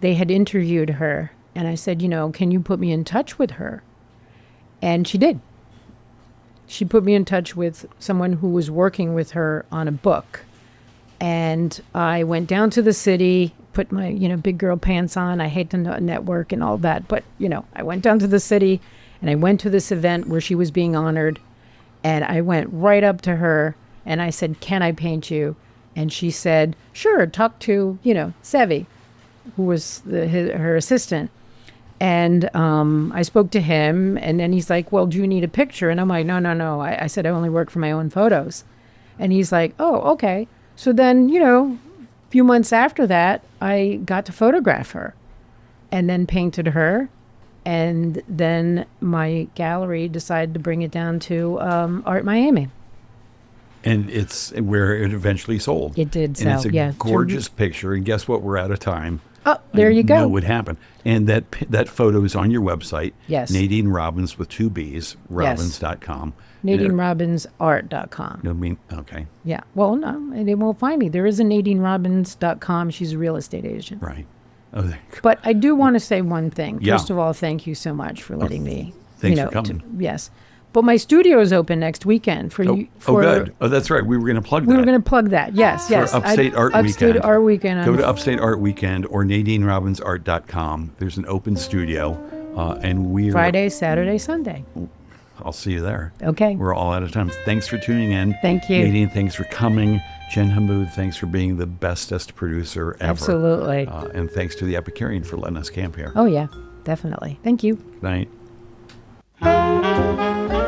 they had interviewed her. And I said, can you put me in touch with her? And she did. She put me in touch with someone who was working with her on a book. And I went down to the city, put my, big girl pants on. I hate to network and all that. But, I went down to the city and I went to this event where she was being honored. And I went right up to her and I said, can I paint you? And she said, sure, talk to, Sevi, who was her assistant. And I spoke to him, and then he's like, well, do you need a picture? And I'm like, no. I said, I only work for my own photos. And he's like, oh, okay. So then, a few months after that, I got to photograph her and then painted her. And then my gallery decided to bring it down to Art Miami. And it's where it eventually sold. It did And sell, it's a yeah. gorgeous picture. And guess what? We're out of time. Oh, there you go. I know what happened. And that photo is on your website. Yes. Nadine Robbins with 2 B's, Robbins.com. NadineRobbins.art.com. Okay. Yeah. Well, no, they won't find me. There is a NadineRobbins.com. She's a real estate agent. Right. Oh, But I do want to say one thing. Yeah. First of all, thank you so much for letting me. Thanks for coming. Yes. But my studio is open next weekend for you. For, good. Oh, that's right. We were going to plug that. We were going to plug that. Yes, yes. For Upstate Art Upstate Weekend. Art Weekend. Go to Upstate Art Weekend or NadineRobbins.art.com. There's an open studio, and we're Friday, Saturday, Sunday. I'll see you there. Okay. We're all out of time. Thanks for tuning in. Thank you. Nadine, thanks for coming. Jen Hamoud, thanks for being the bestest producer ever. Absolutely. And thanks to the Epicurean for letting us camp here. Oh, yeah, definitely. Thank you. Good night.